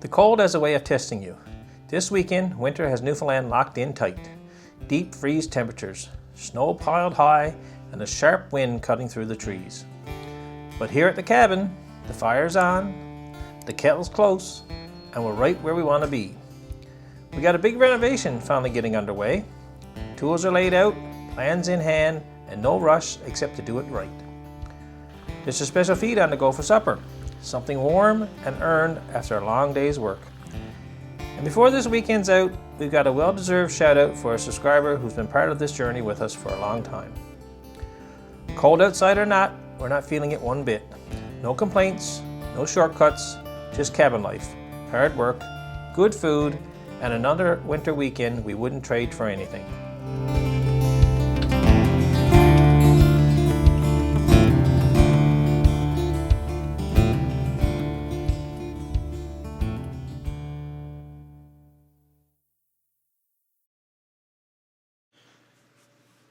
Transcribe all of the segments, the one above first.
The cold has a way of testing you. This weekend, winter has Newfoundland locked in tight. Deep freeze temperatures, snow piled high, and a sharp wind cutting through the trees. But here at the cabin, the fire's on, the kettle's close, and we're right where we want to be. We got a big renovation finally getting underway. Tools are laid out, plans in hand, and no rush except to do it right. There's a special feed on the go for supper, something warm and earned after a long day's work. And before this weekend's out, we've got a well-deserved shout out for a subscriber who's been part of this journey with us for a long time. Cold outside or not, we're not feeling it one bit. No complaints, no shortcuts, just cabin life, hard work, good food, and another winter weekend we wouldn't trade for anything.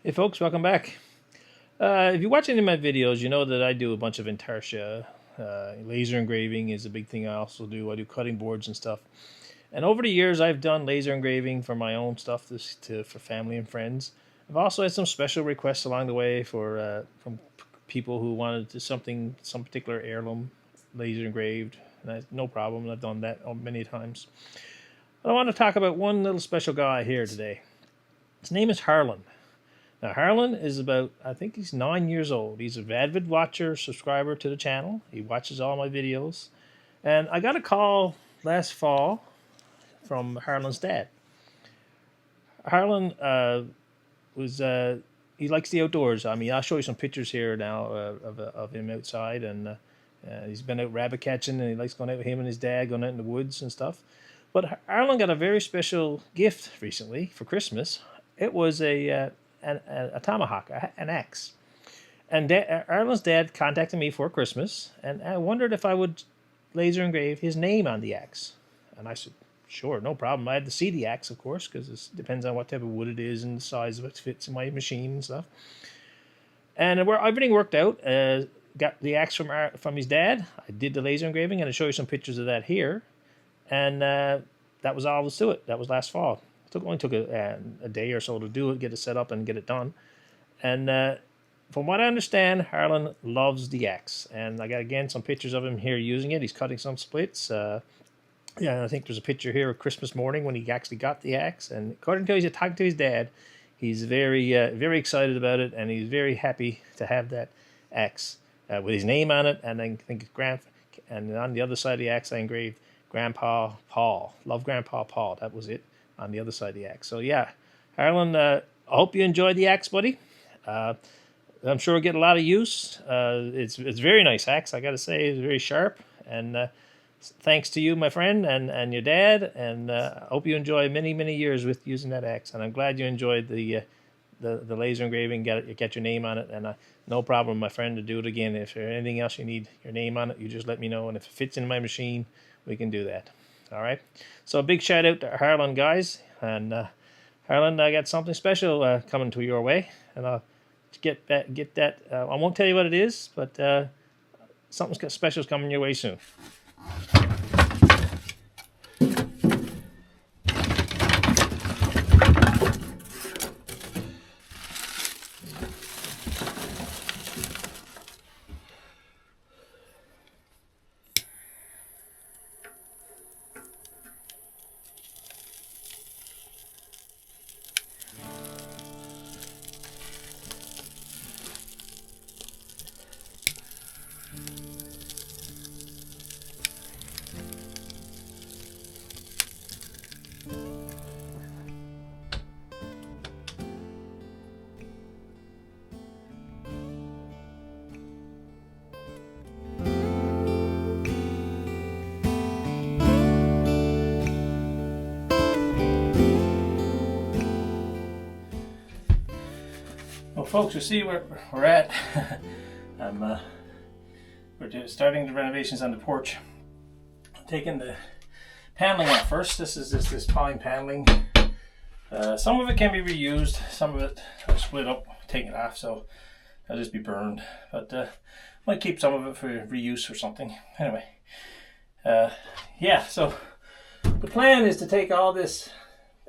Hey folks, welcome back. If you watch any of my videos, you know that I do a bunch of intarsia. Laser engraving is a big thing I also do. I do cutting boards and stuff. And over the years, I've done laser engraving for my own stuff for family and friends. I've also had some special requests along the way from people who wanted some particular heirloom laser engraved. And no problem, I've done that many times. But I want to talk about one little special guy here today. His name is Harlan. Now, Harlan is about, I think he's 9 years old. He's an avid watcher, subscriber to the channel. He watches all my videos. And I got a call last fall from Harlan's dad. Harlan he likes the outdoors. I mean, I'll show you some pictures here now of him outside. And he's been out rabbit catching, and he likes going out with him and his dad, going out in the woods and stuff. But Harlan got a very special gift recently for Christmas. It was a tomahawk, an axe. And Harlan's dad contacted me for Christmas, and I wondered if I would laser engrave his name on the axe. And I said, sure, no problem. I had to see the axe, of course, because it depends on what type of wood it is and the size of it fits in my machine and stuff. And everything worked out. Got the axe from his dad. I did the laser engraving, and I'll show you some pictures of that here. And that was all there was to it. That was last fall. It only took a day or so to do it, get it set up and get it done. And from what I understand, Harlan loves the axe. And I got, again, some pictures of him here using it. He's cutting some splits. Yeah, I think there's a picture here of Christmas morning when he actually got the axe. And according to talking to his dad, he's very excited about it, and he's very happy to have that axe with his name on it. And I think and on the other side of the axe, I engraved Grandpa Paul. Love Grandpa Paul. That was it on the other side of the axe. So yeah, Harlan, I hope you enjoyed the axe, buddy. I'm sure it'll get a lot of use. It's a very nice axe, I got to say. It's very sharp. And thanks to you, my friend, and your dad. And I hope you enjoy many, many years with using that axe. And I'm glad you enjoyed the laser engraving. Get your name on it. And no problem, my friend, to do it again. If there's anything else you need your name on it, you just let me know. And if it fits in my machine, we can do that. All right. So a big shout out to Harlan, guys. And Harlan, I got something special coming to your way. And I'll get that. I won't tell you what it is, but something special is coming your way soon. Well, folks, you see where we're at. We're starting the renovations on the porch. I'm taking the paneling off first. This is this pine paneling. Some of it can be reused. Some of it I'll split up, take it off, so it'll just be burned. But might keep some of it for reuse or something. Anyway, yeah. So The plan is to take all this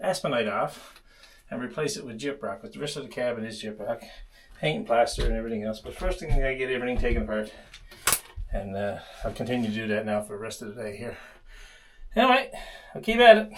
aspenite off and replace it with gyprock, but the rest of the cabin is gyprock, paint and plaster and everything else. But first thing, I gotta get everything taken apart, and I'll continue to do that now for the rest of the day here. Anyway, I'll keep at it.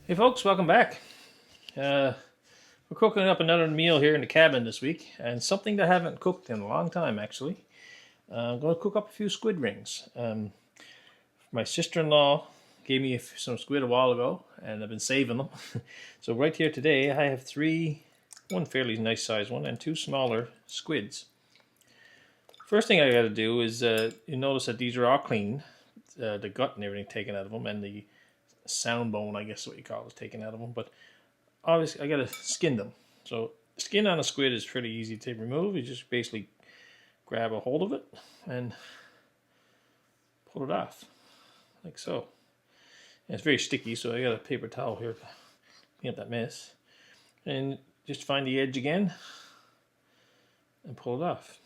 Hey folks, welcome back. We're cooking up another meal here in the cabin this week, and something that I haven't cooked in a long time actually. I'm going to cook up a few squid rings. My sister-in-law gave me some squid a while ago, and I've been saving them. So right here today I have one fairly nice sized one and two smaller squids. First thing I got to do is, you notice that these are all clean. The gut and everything taken out of them, and the sound bone, I guess what you call it, taken out of them. But obviously I gotta skin them. So the skin on a squid is pretty easy to remove. You just basically grab a hold of it and pull it off like so. And it's very sticky, so I got a paper towel here to clean up that mess. And just find the edge again and pull it off.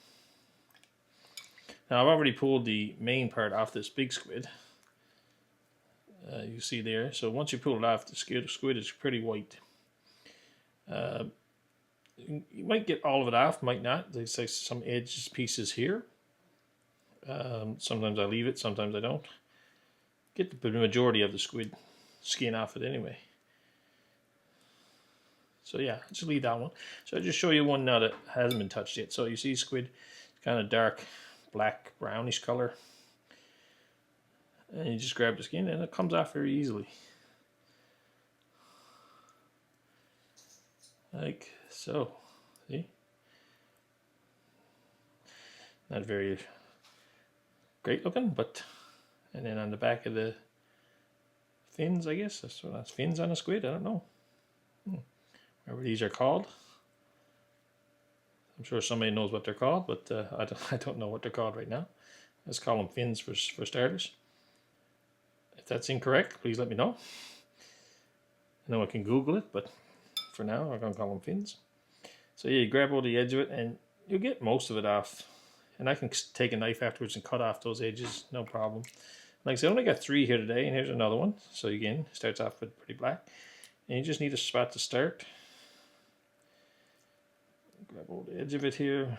Now I've already pulled the main part off this big squid. You see there. So once you pull it off, the squid is pretty white. You might get all of it off, might not. There's like some edge pieces here. Sometimes I leave it, sometimes I don't. Get the majority of the squid skin off it anyway. So yeah, just leave that one. So I'll just show you one now that hasn't been touched yet. So you see squid, kind of dark, black, brownish color. And you just grab the skin and it comes off very easily. Like so. See? Not very great looking, but and then on the back of the fins, I guess. That's fins on a squid, I don't know. Whatever these are called. I'm sure somebody knows what they're called, but I don't know what they're called right now. Let's call them fins for starters. If that's incorrect, please let me know. I know I can Google it, but for now, I'm going to call them fins. So yeah, you grab all the edge of it, and you'll get most of it off. And I can take a knife afterwards and cut off those edges, no problem. Like I said, I only got 3 here today, and here's another one. So again, starts off with pretty black. And you just need a spot to start. Grab all the edge of it here.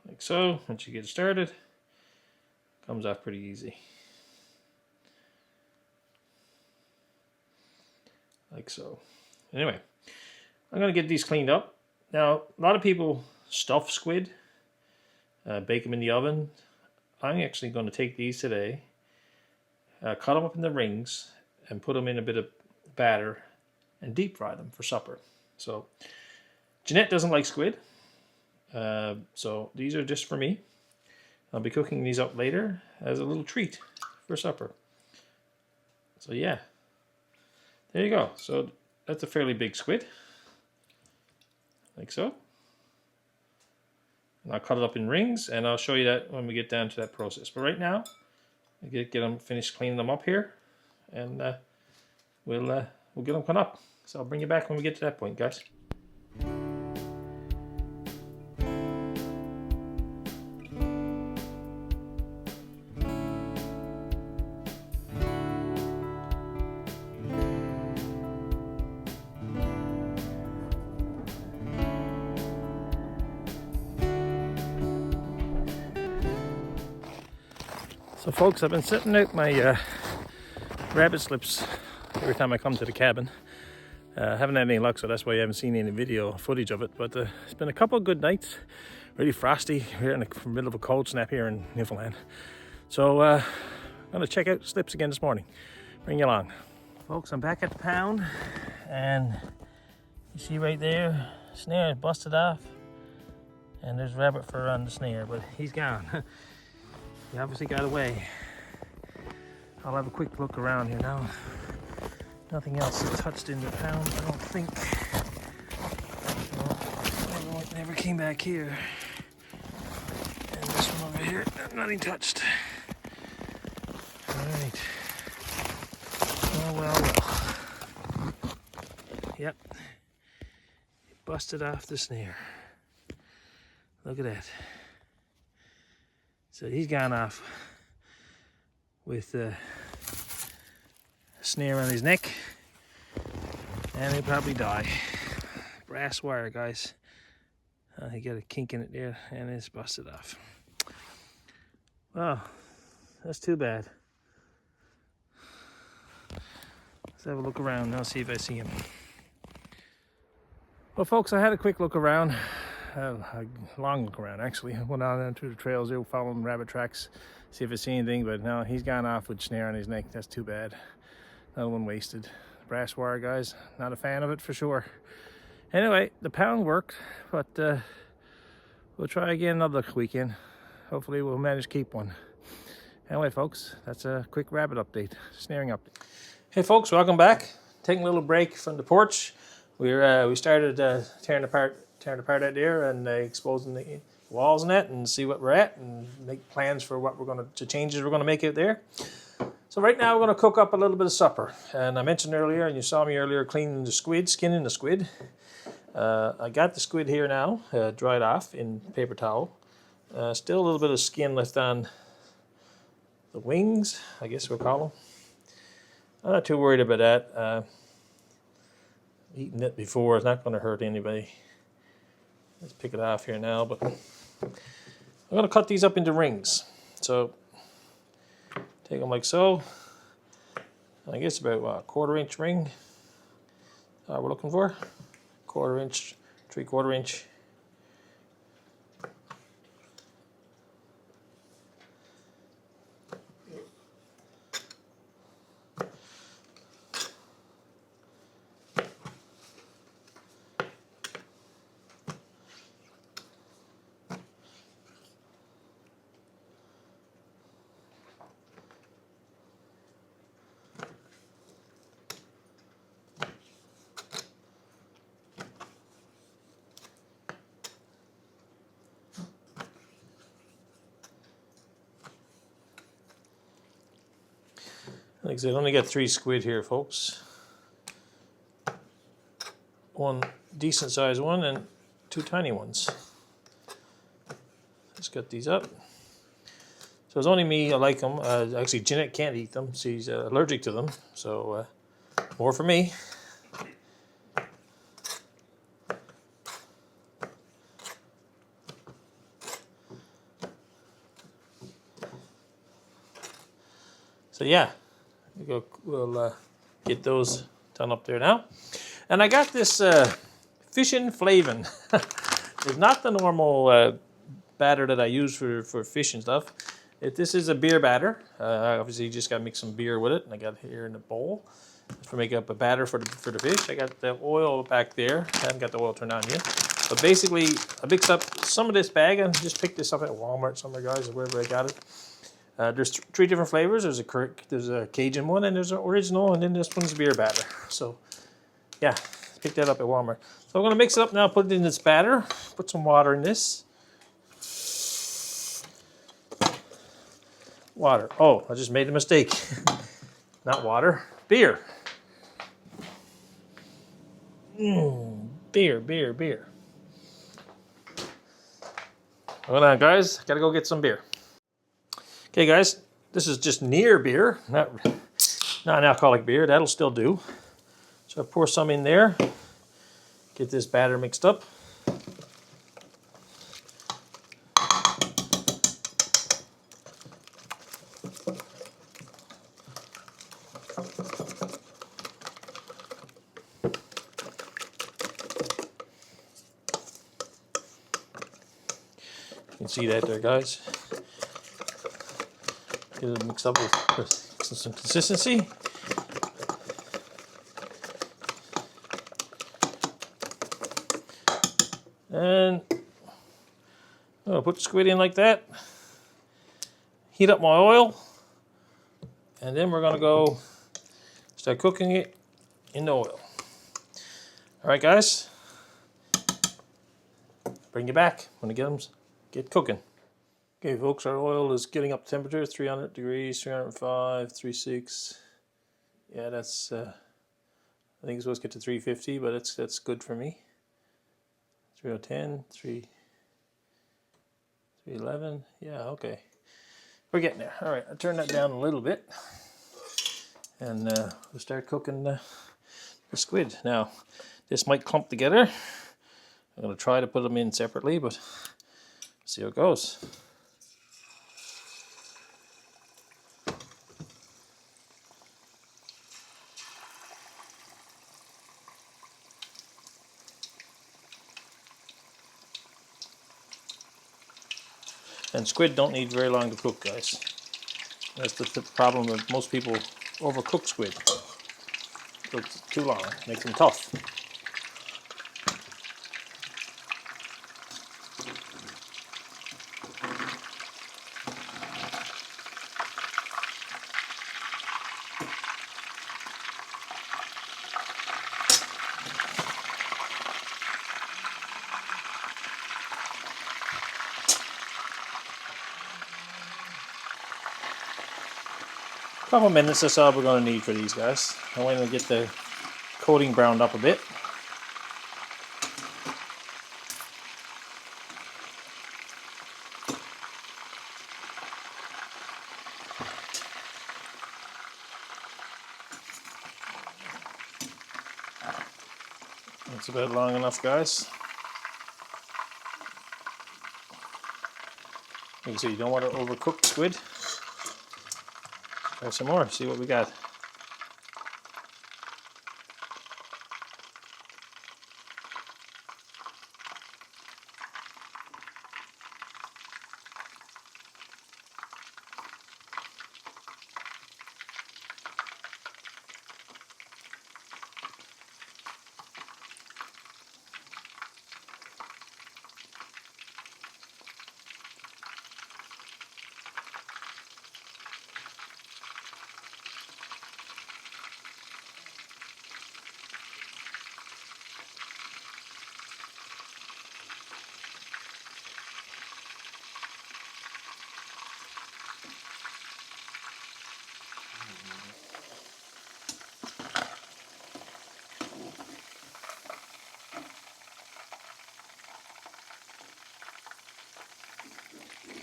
Like so. Once you get started, comes off pretty easy. Like so. Anyway, I'm going to get these cleaned up. Now, a lot of people stuff squid, bake them in the oven. I'm actually going to take these today, cut them up into rings, and put them in a bit of batter and deep fry them for supper. So, Jeanette doesn't like squid, so these are just for me. I'll be cooking these up later as a little treat for supper. So yeah. There you go. So that's a fairly big squid, like so. And I'll cut it up in rings, and I'll show you that when we get down to that process. But right now, I get them finished cleaning them up here, and we'll get them cut up. So I'll bring you back when we get to that point, guys. So folks, I've been setting out my rabbit slips every time I come to the cabin. Haven't had any luck, so that's why you haven't seen any video footage of it. But it's been a couple of good nights, really frosty. We're in the middle of a cold snap here in Newfoundland. So I'm gonna check out slips again this morning. Bring you along. Folks, I'm back at the pound, and you see right there, snare is busted off, and there's rabbit fur on the snare, but he's gone. He obviously got away. I'll have a quick look around here now. Nothing else touched in the pound, I don't think. Well, never came back here. And this one over here, nothing touched. All right. Oh, well. Yep. Busted off the snare. Look at that. So he's gone off with a snare on his neck, and he'll probably die. Brass wire, guys. He got a kink in it there, and it's busted off. Well, that's too bad. Let's have a look around now, see if I see him. Well, folks, I had a quick look around, a long look around actually. I went on through the trails there, following rabbit tracks, see if I see anything, but no, he's gone off with snare on his neck. That's too bad. Another one wasted. Brass wire, guys, not a fan of it for sure. Anyway, the pound worked, but we'll try again another weekend. Hopefully we'll manage to keep one. Anyway, folks, that's a quick rabbit update, snaring update. Hey folks, welcome back. Taking a little break from the porch. We started tearing apart out there and exposing the walls and that, and see what we're at and make plans for what changes we're gonna make out there. So right now we're gonna cook up a little bit of supper. And I mentioned earlier, and you saw me earlier cleaning the squid, skinning the squid. I got the squid here now, dried off in paper towel. Still a little bit of skin left on the wings, I guess we'll call them. I'm not too worried about that. Eaten it before, it's not going to hurt anybody. Let's pick it off here now, but I'm going to cut these up into rings. So take them like so. I guess about what, a 1/4 inch ring we're looking for. 1/4 inch, 3/4 inch. Like I said, I only got 3 squid here, folks. One decent sized one and 2 tiny ones. Let's cut these up. So it's only me, I like them. Actually, Jeanette can't eat them. She's allergic to them. So more for me. So yeah. We'll get those done up there now. And I got this fishing flavin. It's not the normal batter that I use for fish and stuff. This is a beer batter. Obviously you just got to mix some beer with it. And I got it here in a bowl for making up a batter for the fish. I got the oil back there. I haven't got the oil turned on yet. But basically I mixed up some of this bag and just picked this up at Walmart somewhere, guys, or wherever I got it. There's 3 different flavors. There's a Cajun one, and there's an original, and then this one's beer batter. So, yeah, picked that up at Walmart. So I'm going to mix it up now, put it in this batter, put some water in this. Water. Oh, I just made a mistake. Not water, beer. Beer. Hold on, guys. Got to go get some beer. Okay, guys, this is just near beer, not an alcoholic beer. That'll still do. So I pour some in there, get this batter mixed up. You can see that there, guys. Get it mixed up with some consistency. And I'll put the squid in like that. Heat up my oil. And then we're going to go start cooking it in the oil. All right, guys. Bring you back when it get cooking. Okay, folks, our oil is getting up to temperature, 300 degrees, 305, 36. Yeah, that's, I think it's supposed to get to 350, but that's good for me. 3010, 311, yeah, okay. We're getting there. All right, I'll turn that down a little bit. And we'll start cooking the squid. Now, this might clump together. I'm going to try to put them in separately, but see how it goes. And squid don't need very long to cook, guys. That's the problem with most people overcook squid. Cooks too long, makes them tough. Couple minutes, that's all we're going to need for these guys. I want to get the coating browned up a bit. That's about long enough, guys. You can see you don't want to overcook squid. Try some more, see what we got.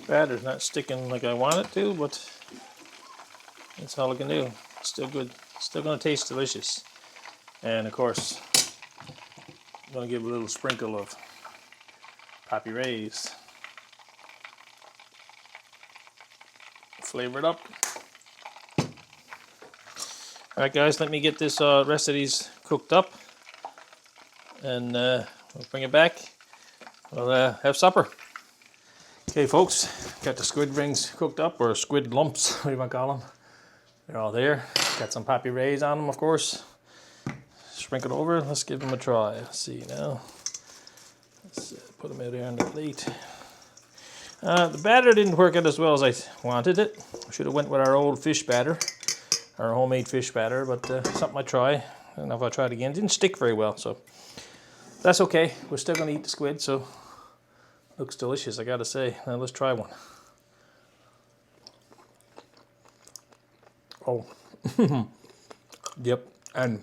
Batter's not sticking like I want it to, but that's all I can do. It's still good. Still going to taste delicious. And of course, I'm going to give a little sprinkle of poppy rays. Flavor it up. Alright guys, let me get this rest of these cooked up. And we'll bring it back. We'll have supper. Okay folks, got the squid rings cooked up, or squid lumps, what do you want to call them. They're all there. Got some poppy rays on them, of course. Sprinkle over, let's give them a try. Let's see now. Let's put them out there on the plate. The batter didn't work out as well as I wanted it. I should have went with our old fish batter, our homemade fish batter, but something I try. I don't know if I'll try it again. It didn't stick very well, so that's okay. We're still going to eat the squid, so looks delicious, I gotta say. Now let's try one. Oh, yep, and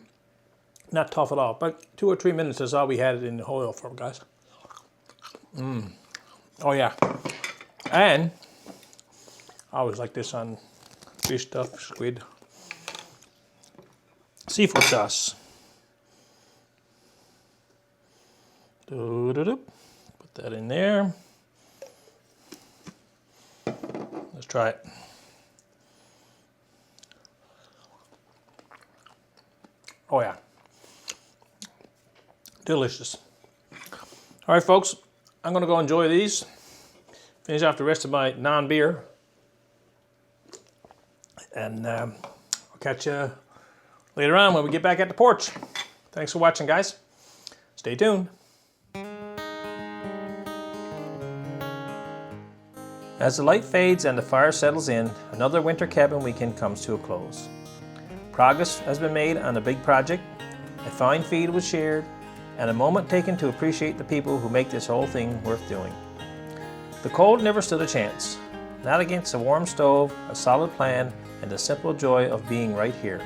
not tough at all. But 2 or 3 minutes is all we had it in the oil for, guys. Oh yeah, and I always like this on fish stuff, squid. Seafood sauce. Put that in there. Let's try it. Oh yeah, delicious. All right, folks, I'm gonna go enjoy these. Finish off the rest of my non-beer, and I'll catch you later on when we get back at the porch. Thanks for watching, guys. Stay tuned. As the light fades and the fire settles in, another winter cabin weekend comes to a close. Progress has been made on a big project, a fine feed was shared, and a moment taken to appreciate the people who make this whole thing worth doing. The cold never stood a chance, not against a warm stove, a solid plan, and the simple joy of being right here.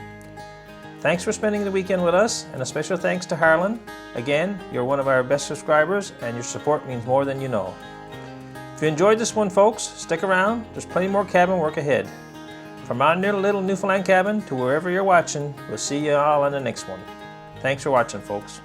Thanks for spending the weekend with us, and a special thanks to Harlan. Again, you're one of our best subscribers, and your support means more than you know. If you enjoyed this one, folks, stick around. There's plenty more cabin work ahead. From our little Newfoundland cabin to wherever you're watching, we'll see you all on the next one. Thanks for watching, folks.